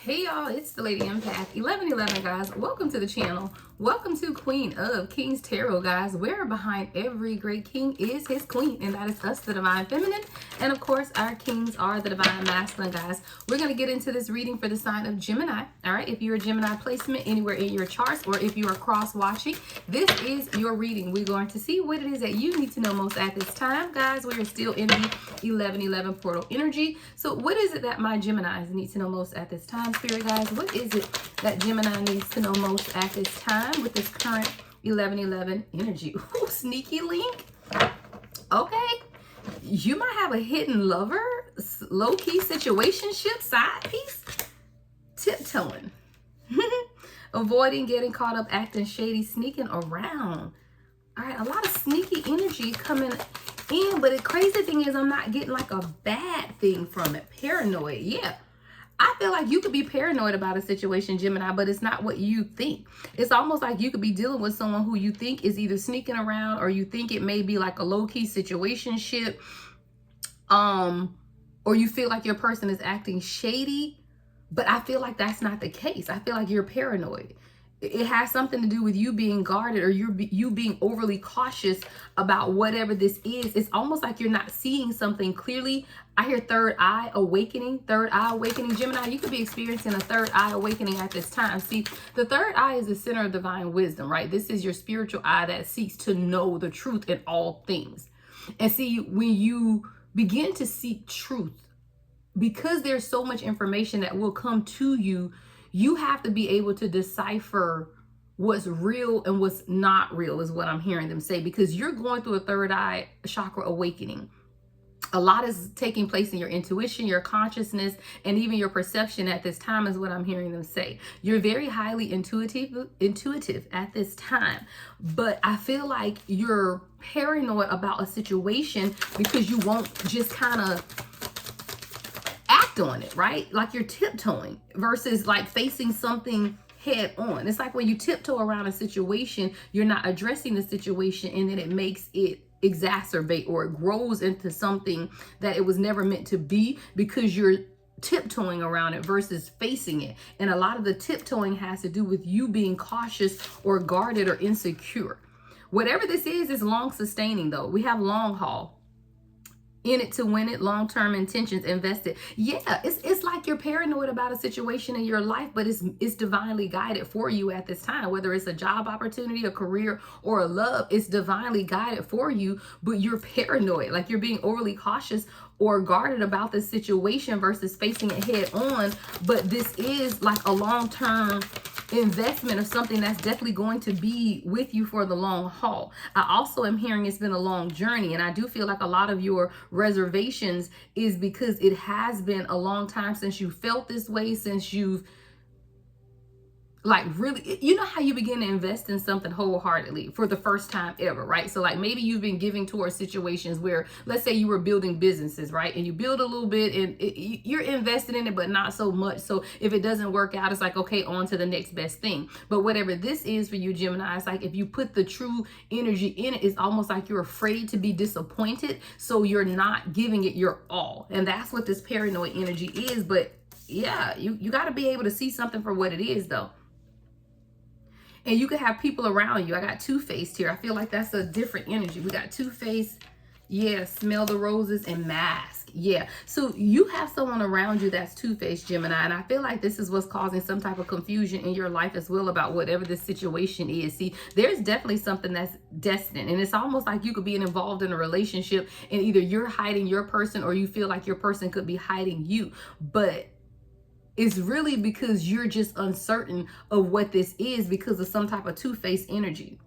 Hey y'all, it's the Lady Empath 1111, guys. Welcome to the channel. Welcome to Queen of Kings Tarot, guys, where behind every great king is his queen, and that is us, the Divine Feminine. And of course, our kings are the Divine Masculine, guys. We're going to get into this reading for the sign of Gemini. All right, if you're a Gemini placement anywhere in your charts, or if you are cross-watching, this is your reading. We're going to see what it is that you need to know most at this time, guys. We are still in the 1111 portal energy. So what is it that my Geminis need to know most at this time, Spirit guys? What is it that Gemini needs to know most at this time with this current 1111 energy? Ooh, sneaky link. Okay, you might have a hidden lover, low-key situationship, side piece, tiptoeing, avoiding getting caught up, acting shady, sneaking around. All right, a lot of sneaky energy coming in, but the crazy thing is I'm not getting like a bad thing from it. Paranoid, yeah. I feel like you could be paranoid about a situation, Gemini, but it's not what you think. It's almost like you could be dealing with someone who you think is either sneaking around, or you think it may be like a low-key situationship, or you feel like your person is acting shady, but I feel like that's not the case. I feel like you're paranoid. It has something to do with you being guarded, or you being overly cautious about whatever this is. It's almost like you're not seeing something clearly. I hear third eye awakening, Gemini. You could be experiencing a third eye awakening at this time. See, the third eye is the center of divine wisdom, right? This is your spiritual eye that seeks to know the truth in all things. And see, when you begin to seek truth, because there's so much information that will come to you, you have to be able to decipher what's real and what's not real, is what I'm hearing them say, because you're going through a third eye chakra awakening. A lot is taking place in your intuition, your consciousness, and even your perception at this time, is what I'm hearing them say. You're very highly intuitive at this time, but I feel like you're paranoid about a situation because you won't just kind of act on it, right? Like you're tiptoeing versus like facing something head on. It's like when you tiptoe around a situation, you're not addressing the situation, and then it makes it exacerbate, or it grows into something that it was never meant to be, because you're tiptoeing around it versus facing it. And a lot of the tiptoeing has to do with you being cautious or guarded or insecure. Whatever this is long sustaining though. We have long haul. In it to win it, long-term intentions, invested. Yeah, it's like you're paranoid about a situation in your life, but it's divinely guided for you at this time. Whether it's a job opportunity, a career, or a love, it's divinely guided for you, but you're paranoid. Like you're being overly cautious or guarded about the situation versus facing it head on. But this is like a long-term investment of something that's definitely going to be with you for the long haul. I also am hearing it's been a long journey, and I do feel like a lot of your reservations is because it has been a long time since you felt this way, since you've like really, you know how you begin to invest in something wholeheartedly for the first time ever, right? So like maybe you've been giving towards situations where, let's say you were building businesses, right? And you build a little bit and you're invested in it, but not so much. So if it doesn't work out, it's like, okay, on to the next best thing. But whatever this is for you, Gemini, it's like if you put the true energy in it, it's almost like you're afraid to be disappointed. So you're not giving it your all. And that's what this paranoid energy is. But yeah, you got to be able to see something for what it is though. And you could have people around you. I got two-faced here. I feel like that's a different energy. We got two-faced. Yeah, smell the roses and mask. Yeah. So you have someone around you that's two-faced, Gemini. And I feel like this is what's causing some type of confusion in your life as well about whatever this situation is. See, there's definitely something that's destined. And it's almost like you could be involved in a relationship and either you're hiding your person or you feel like your person could be hiding you. But it's really because you're just uncertain of what this is because of some type of two-faced energy.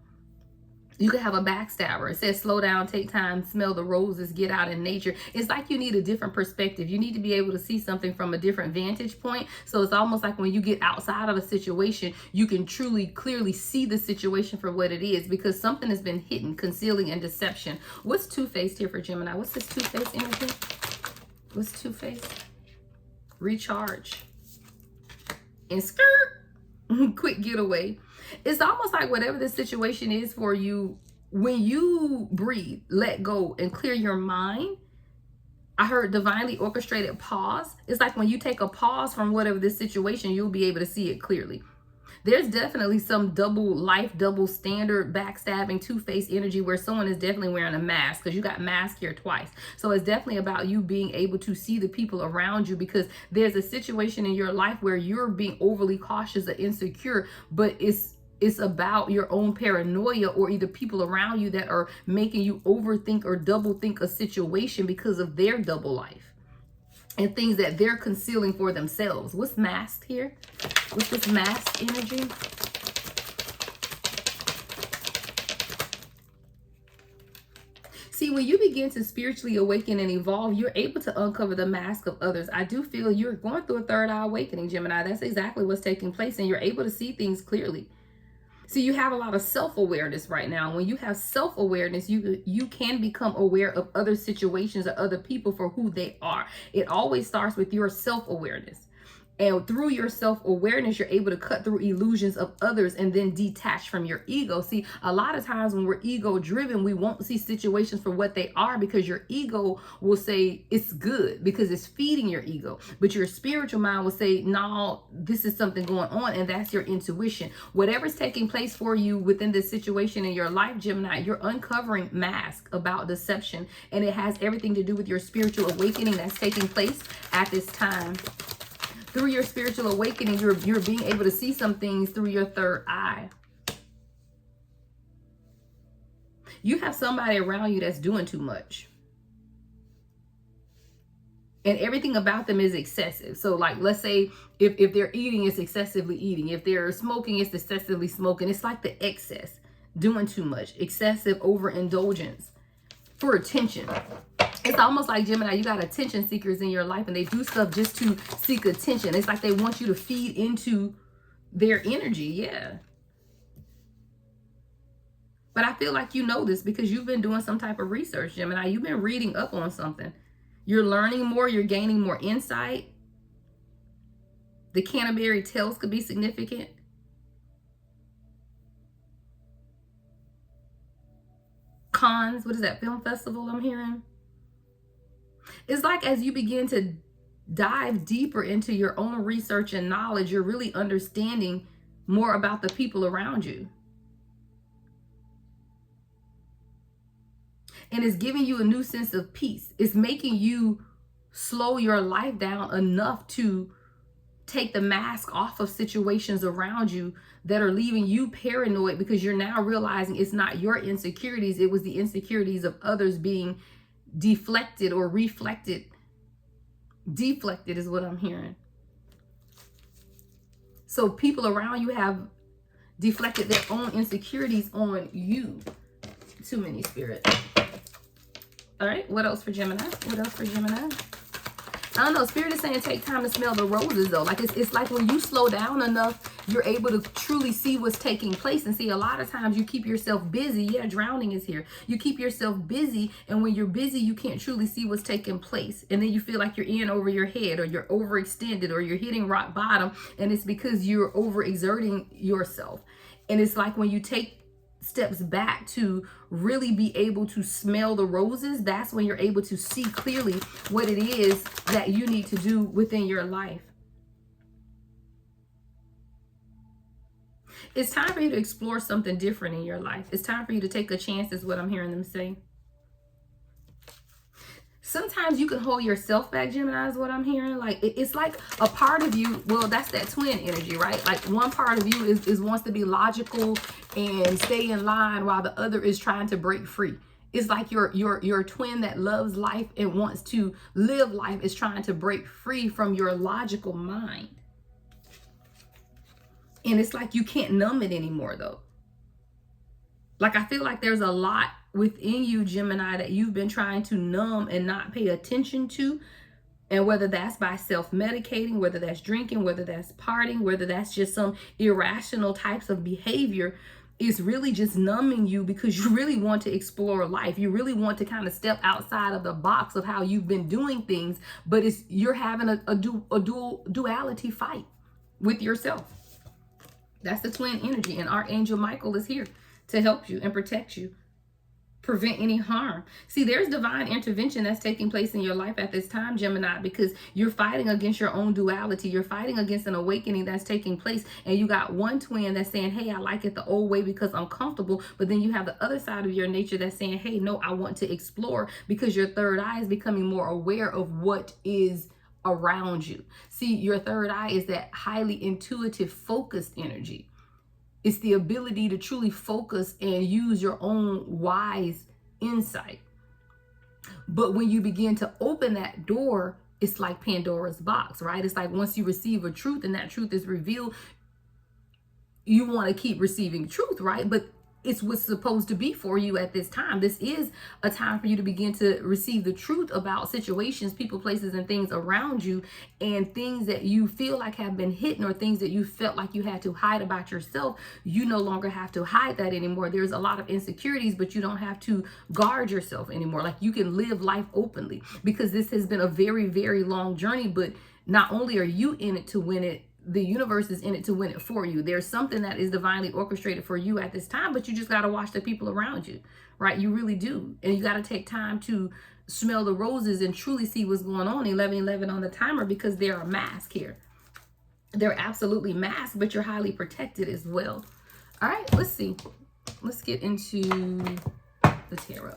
You could have a backstabber. It says, slow down, take time, smell the roses, get out in nature. It's like you need a different perspective. You need to be able to see something from a different vantage point. So it's almost like when you get outside of a situation, you can truly, clearly see the situation for what it is, because something has been hidden, concealing, and deception. What's two-faced here for Gemini? What's this two-faced energy? What's two-faced? Recharge. And skirt, quick getaway. It's almost like whatever the situation is for you, when you breathe, let go, and clear your mind, I heard divinely orchestrated pause. It's like when you take a pause from whatever this situation, you'll be able to see it clearly. There's definitely some double life, double standard, backstabbing, two-faced energy where someone is definitely wearing a mask, because you got mask here twice. So it's definitely about you being able to see the people around you, because there's a situation in your life where you're being overly cautious or insecure, but it's about your own paranoia, or either people around you that are making you overthink or double think a situation because of their double life and things that they're concealing for themselves. What's masked here? What's this mask energy? See, when you begin to spiritually awaken and evolve, you're able to uncover the mask of others. I do feel you're going through a third eye awakening, Gemini. That's exactly what's taking place, and you're able to see things clearly. So you have a lot of self-awareness right now. When you have self-awareness, you can become aware of other situations or other people for who they are. It always starts with your self-awareness. And through your self-awareness, you're able to cut through illusions of others and then detach from your ego. See, a lot of times when we're ego-driven, we won't see situations for what they are, because your ego will say it's good because it's feeding your ego. But your spiritual mind will say, no, this is something going on, and that's your intuition. Whatever's taking place for you within this situation in your life, Gemini, you're uncovering masks about deception, and it has everything to do with your spiritual awakening that's taking place at this time. Through your spiritual awakening, you're being able to see some things through your third eye. You have somebody around you that's doing too much. And everything about them is excessive. So like, let's say if they're eating, it's excessively eating. If they're smoking, it's excessively smoking. It's like the excess, doing too much, excessive overindulgence for attention. It's almost like, Gemini, you got attention seekers in your life, and they do stuff just to seek attention. It's like they want you to feed into their energy. Yeah. But I feel like you know this because you've been doing some type of research, Gemini. You've been reading up on something. You're learning more. You're gaining more insight. The Canterbury Tales could be significant. Cons, what is that, film festival I'm hearing? It's like as you begin to dive deeper into your own research and knowledge, you're really understanding more about the people around you. And it's giving you a new sense of peace. It's making you slow your life down enough to take the mask off of situations around you that are leaving you paranoid, because you're now realizing it's not your insecurities. It was the insecurities of others being deflected or reflected. Deflected is what I'm hearing. So people around you have deflected their own insecurities on you. Too many, Spirit. All right, what else for Gemini? What else for Gemini? I don't know. Spirit is saying take time to smell the roses, though. Like it's like when you slow down enough, you're able to truly see what's taking place. And see, a lot of times you keep yourself busy. Yeah, drowning is here. You keep yourself busy, and when you're busy, you can't truly see what's taking place. And then you feel like you're in over your head, or you're overextended, or you're hitting rock bottom. And it's because you're overexerting yourself. And it's like when you take steps back to really be able to smell the roses, that's when you're able to see clearly what it is that you need to do within your life. It's time for you to explore something different in your life. It's time for you to take a chance, is what I'm hearing them say. Sometimes you can hold yourself back, Gemini, is what I'm hearing. Like it's like a part of you, well, that's that twin energy, right? Like one part of you is wants to be logical and stay in line, while the other is trying to break free. It's like your twin that loves life and wants to live life is trying to break free from your logical mind. And it's like you can't numb it anymore, though. Like I feel like there's a lot within you, Gemini, that you've been trying to numb and not pay attention to. And whether that's by self-medicating, whether that's drinking, whether that's partying, whether that's just some irrational types of behavior, is really just numbing you because you really want to explore life. You really want to kind of step outside of the box of how you've been doing things, but you're having a duality fight with yourself. That's the twin energy, and Archangel Michael is here to help you and protect you. prevent any harm. See, there's divine intervention that's taking place in your life at this time, Gemini, because you're fighting against your own duality. You're fighting against an awakening that's taking place. And you got one twin that's saying, hey, I like it the old way because I'm comfortable. But then you have the other side of your nature that's saying, hey, no, I want to explore, because your third eye is becoming more aware of what is around you. See, your third eye is that highly intuitive, focused energy. It's the ability to truly focus and use your own wise insight. But when you begin to open that door, it's like Pandora's box, right? It's like once you receive a truth and that truth is revealed, you want to keep receiving truth, right? But it's what's supposed to be for you at this time. This is a time for you to begin to receive the truth about situations, people, places, and things around you, and things that you feel like have been hidden, or things that you felt like you had to hide about yourself. You no longer have to hide that anymore. There's a lot of insecurities, but you don't have to guard yourself anymore. Like, you can live life openly, because this has been a very, very long journey. But not only are you in it to win it, the universe is in it to win it for you. There's something that is divinely orchestrated for you at this time, but you just got to watch the people around you, right? You really do. And you got to take time to smell the roses and truly see what's going on. 1111 on the timer, because they're a mask here. They're absolutely masked, but you're highly protected as well. All right, let's see. Let's get into the tarot.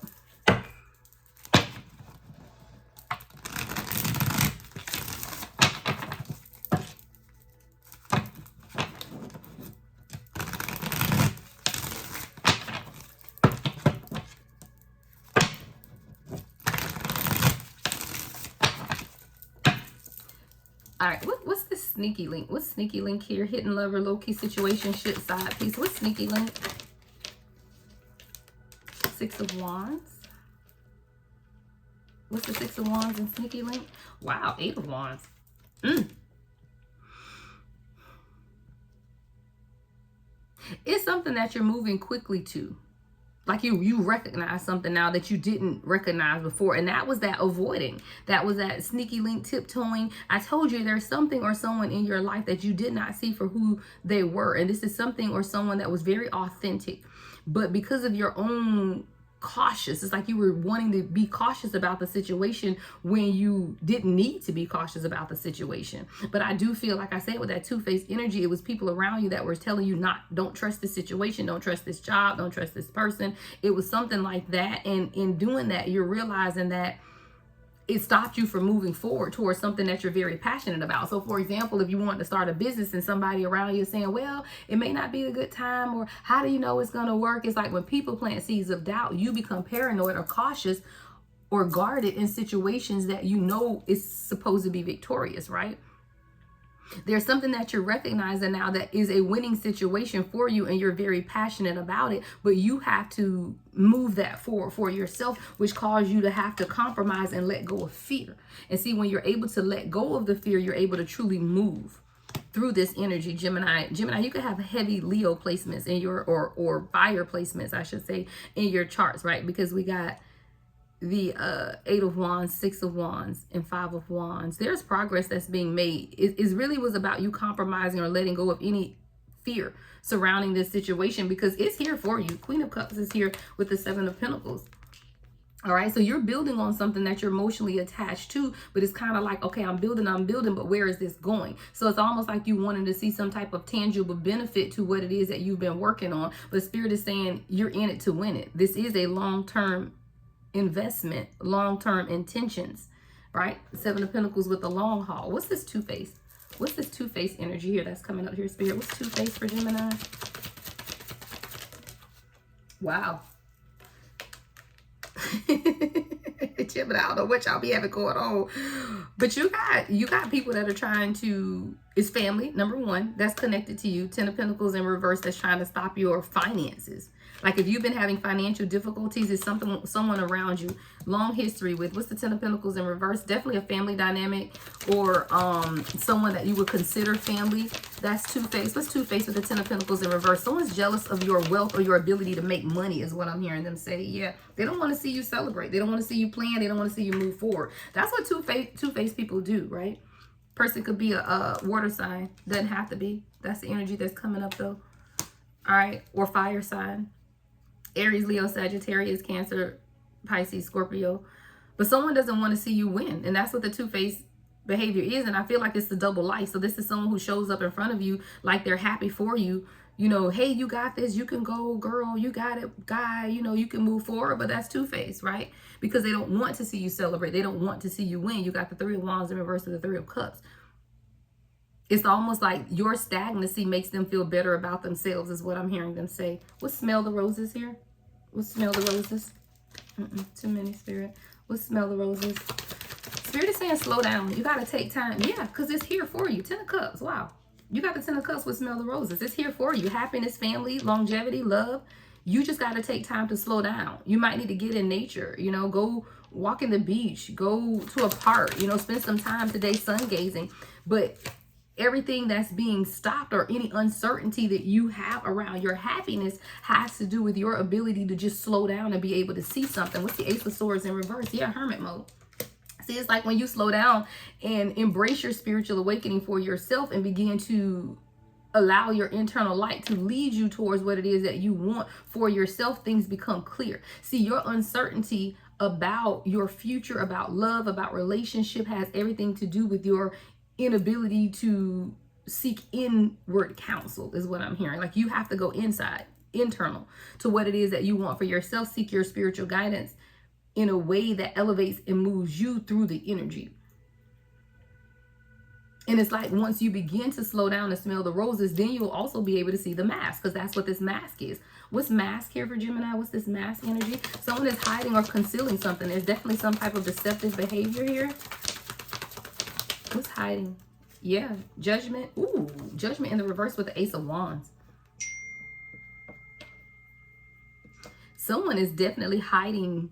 All right, what's this sneaky link? What's sneaky link here? Hidden lover, low-key situation, shit, side piece. What's sneaky link? Six of Wands. What's the Six of Wands and sneaky link? Wow, Eight of Wands. It's something that you're moving quickly to. Like you recognize something now that you didn't recognize before. And that was that avoiding. That was that sneaky link, tiptoeing. I told you there's something or someone in your life that you did not see for who they were. And this is something or someone that was very authentic. But because of your own cautious, it's like you were wanting to be cautious about the situation when you didn't need to be cautious about the situation. But I do feel, like I said, with that two-faced energy, it was people around you that were telling you don't trust this situation, don't trust this job, don't trust this person. It was something like that. And in doing that, you're realizing that it stopped you from moving forward towards something that you're very passionate about. So for example, if you want to start a business and somebody around you is saying, well, it may not be a good time, or how do you know it's going to work? It's like when people plant seeds of doubt, you become paranoid or cautious or guarded in situations that you know is supposed to be victorious, right? There's something that you're recognizing now that is a winning situation for you, and you're very passionate about it, but you have to move that forward for yourself, which caused you to have to compromise and let go of fear. And see, when you're able to let go of the fear, you're able to truly move through this energy, Gemini. Gemini, you could have heavy Leo placements in your, or fire placements, I should say, in your charts, right? Because we got the Eight of Wands, Six of Wands, and Five of Wands. There's progress that's being made. It really was about you compromising or letting go of any fear surrounding this situation, because it's here for you. Queen of Cups is here with the Seven of Pentacles. All right, so you're building on something that you're emotionally attached to, but it's kind of like, okay, I'm building, but where is this going? So it's almost like you wanting to see some type of tangible benefit to what it is that you've been working on. But Spirit is saying you're in it to win it. This is a long-term investment, long-term intentions, right? Seven of Pentacles with the long haul. What's this two-face? What's this two-face energy here that's coming up here, Spirit? What's two-face for Gemini? Wow. Gemini, I don't know what y'all be having going on, but you got people that are trying to, it's family, number one, that's connected to you. Ten of Pentacles in reverse, that's trying to stop your finances. Like if you've been having financial difficulties, it's someone around you, long history with. What's the Ten of Pentacles in reverse? Definitely a family dynamic, or someone that you would consider family. That's two-faced. What's two-faced with the Ten of Pentacles in reverse? Someone's jealous of your wealth or your ability to make money is what I'm hearing them say. Yeah, they don't want to see you celebrate. They don't want to see you plan. They don't want to see you move forward. That's what two-faced people do, right? Person could be a water sign. Doesn't have to be. That's the energy that's coming up though. All right, or fire sign. Aries, Leo, Sagittarius, Cancer, Pisces, Scorpio. But someone doesn't want to see you win. And that's what the two-faced behavior is. And I feel like it's the double life. So this is someone who shows up in front of you like they're happy for you. You know, hey, you got this. You can go, girl. You got it, guy. You know, you can move forward. But that's two-faced, right? Because they don't want to see you celebrate. They don't want to see you win. You got the Three of Wands in reverse to the Three of Cups. It's almost like your stagnancy makes them feel better about themselves, is what I'm hearing them say. Let's smell the roses here. Let's smell the roses. Too many, Spirit. Let's smell the roses. Spirit is saying slow down. You got to take time. Yeah, because it's here for you. 10 of Cups. Wow. You got the 10 of Cups with smell the roses. It's here for you. Happiness, family, longevity, love. You just got to take time to slow down. You might need to get in nature. You know, go walk in the beach. Go to a park. You know, spend some time today sun gazing. But everything that's being stopped or any uncertainty that you have around your happiness has to do with your ability to just slow down and be able to see something. What's the Ace of Swords in reverse? Yeah, hermit mode. See, it's like when you slow down and embrace your spiritual awakening for yourself and begin to allow your internal light to lead you towards what it is that you want for yourself, things become clear. See, your uncertainty about your future, about love, about relationship has everything to do with your inability to seek inward counsel, is what I'm hearing. Like you have to go inside, internal to what it is that you want for yourself. Seek your spiritual guidance in a way that elevates and moves you through the energy. And it's like once you begin to slow down and smell the roses, then you'll also be able to see the mask, because that's what this mask is. What's mask here for Gemini? What's this mask energy? Someone is hiding or concealing something. There's definitely some type of deceptive behavior here. What's hiding? Yeah, judgment. Ooh, judgment in the reverse with the Ace of Wands. Someone is definitely hiding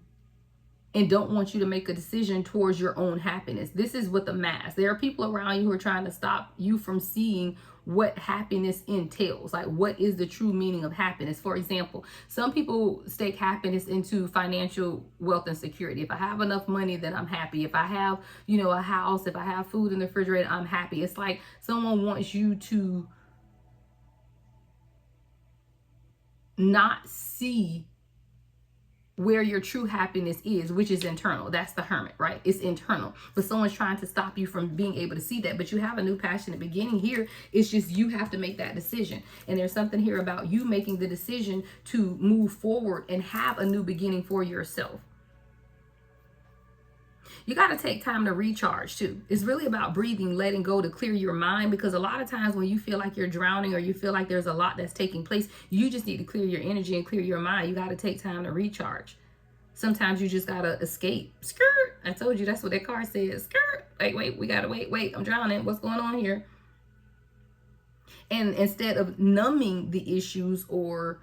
and don't want you to make a decision towards your own happiness. This is what the mask. There are people around you who are trying to stop you from seeing what happiness entails. Like, what is the true meaning of happiness? For example, some people stake happiness into financial wealth and security. If I have enough money, then I'm happy. If I have, you know, a house, if I have food in the refrigerator, I'm happy. It's like someone wants you to not see where your true happiness is, which is internal. That's the hermit, right? It's internal. But someone's trying to stop you from being able to see that. But you have a new passionate beginning here. It's just you have to make that decision. And there's something here about you making the decision to move forward and have a new beginning for yourself. You got to take time to recharge too. It's really about breathing, letting go to clear your mind, because a lot of times when you feel like you're drowning or you feel like there's a lot that's taking place, you just need to clear your energy and clear your mind. You got to take time to recharge. Sometimes you just got to escape. Skirt. I told you that's what that card says. Skirt. Wait, we got to wait. I'm drowning. What's going on here? And instead of numbing the issues or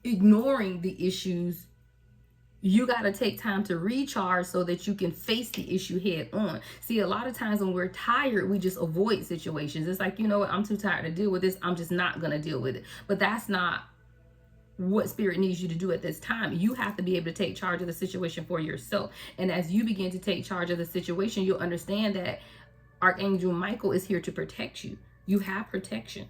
ignoring the issues, you got to take time to recharge so that you can face the issue head on. See, a lot of times when we're tired, we just avoid situations. It's like, you know what, I'm too tired to deal with this. I'm just not going to deal with it. But that's not what Spirit needs you to do at this time. You have to be able to take charge of the situation for yourself. And as you begin to take charge of the situation, you'll understand that Archangel Michael is here to protect you. You have protection.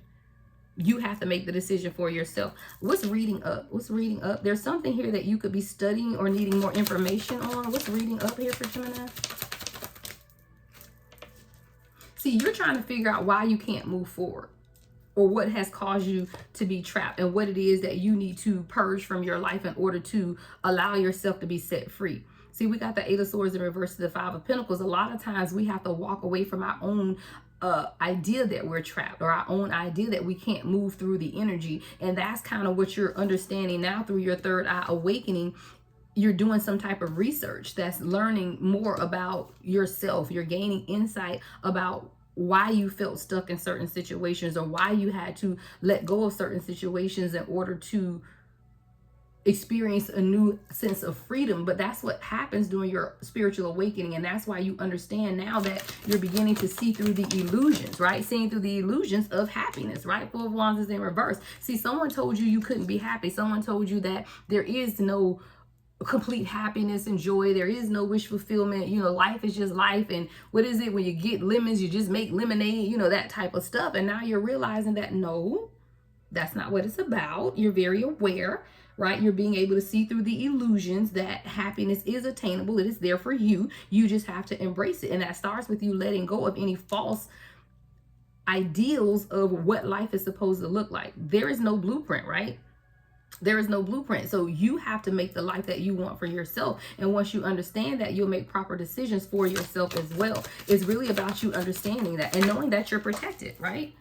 You have to make the decision for yourself. What's reading up? What's reading up? There's something here that you could be studying or needing more information on. What's reading up here for Gemini? See, you're trying to figure out why you can't move forward, or what has caused you to be trapped, and what it is that you need to purge from your life in order to allow yourself to be set free. See, we got the Eight of Swords in reverse to the Five of Pentacles. A lot of times we have to walk away from our own idea that we're trapped, or our own idea that we can't move through the energy. And that's kind of what you're understanding now through your third eye awakening. You're doing some type of research that's learning more about yourself. You're gaining insight about why you felt stuck in certain situations, or why you had to let go of certain situations in order to experience a new sense of freedom. But that's what happens during your spiritual awakening. And that's why you understand now that you're beginning to see through the illusions, right? Seeing through the illusions of happiness, right? Four of Wands is in reverse. See, someone told you you couldn't be happy. Someone told you that there is no complete happiness and joy. There is no wish fulfillment. You know, life is just life. And what is it when you get lemons, you just make lemonade, you know, that type of stuff. And now you're realizing that no, that's not what it's about. You're very aware. right? You're being able to see through the illusions that happiness is attainable. It is there for you. You just have to embrace it. And that starts with you letting go of any false ideals of what life is supposed to look like. There is no blueprint, right? There is no blueprint. So you have to make the life that you want for yourself. And once you understand that, you'll make proper decisions for yourself as well. It's really about you understanding that and knowing that you're protected, right?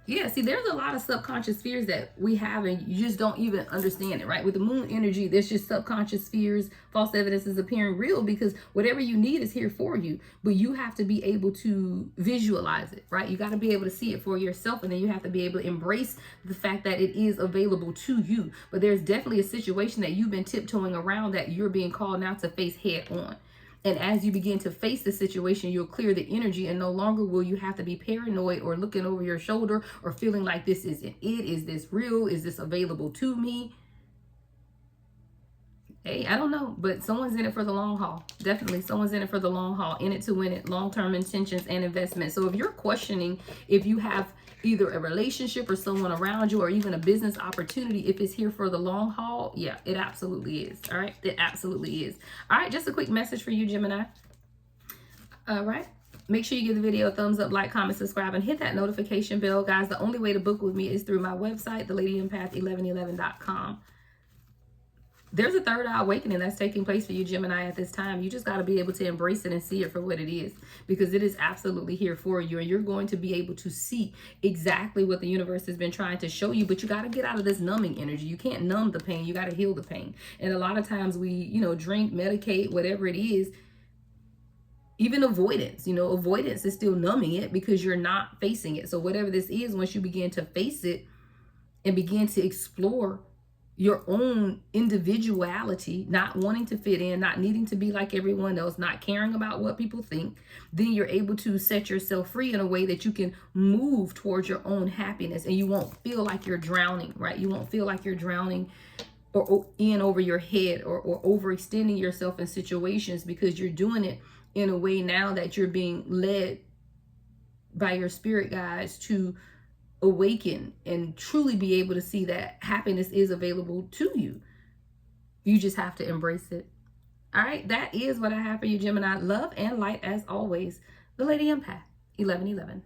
Yeah, see, there's a lot of subconscious fears that we have and you just don't even understand it, right? With the moon energy, there's just subconscious fears. False evidence is appearing real because whatever you need is here for you. But you have to be able to visualize it, right? You got to be able to see it for yourself, and then you have to be able to embrace the fact that it is available to you. But there's definitely a situation that you've been tiptoeing around that you're being called now to face head on. And as you begin to face the situation, you'll clear the energy, and no longer will you have to be paranoid or looking over your shoulder or feeling like this isn't it. Is this real? Is this available to me? Hey, I don't know, but someone's in it for the long haul. Definitely someone's in it for the long haul, in it to win it, long-term intentions and investment. So if you're questioning if you have either a relationship or someone around you or even a business opportunity, if it's here for the long haul, yeah, it absolutely is. All right, it absolutely is. All right, just a quick message for you, Gemini. All right, make sure you give the video a thumbs up, like, comment, subscribe, and hit that notification bell, guys. The only way to book with me is through my website, thelady1111.com. There's a third eye awakening that's taking place for you, Gemini, at this time. You just got to be able to embrace it and see it for what it is, because it is absolutely here for you. And you're going to be able to see exactly what the universe has been trying to show you. But you got to get out of this numbing energy. You can't numb the pain. You got to heal the pain. And a lot of times we, drink, medicate, whatever it is, even avoidance, avoidance is still numbing it because you're not facing it. So whatever this is, once you begin to face it and begin to explore your own individuality, not wanting to fit in, not needing to be like everyone else, not caring about what people think, then you're able to set yourself free in a way that you can move towards your own happiness, and you won't feel like you're drowning, right? You won't feel like you're drowning or in over your head or overextending yourself in situations, because you're doing it in a way now that you're being led by your spirit guides to awaken and truly be able to see that happiness is available to you. You just have to embrace it. All right, that is what I have for you, Gemini. Love and light as always. The Lady Empath, 1111.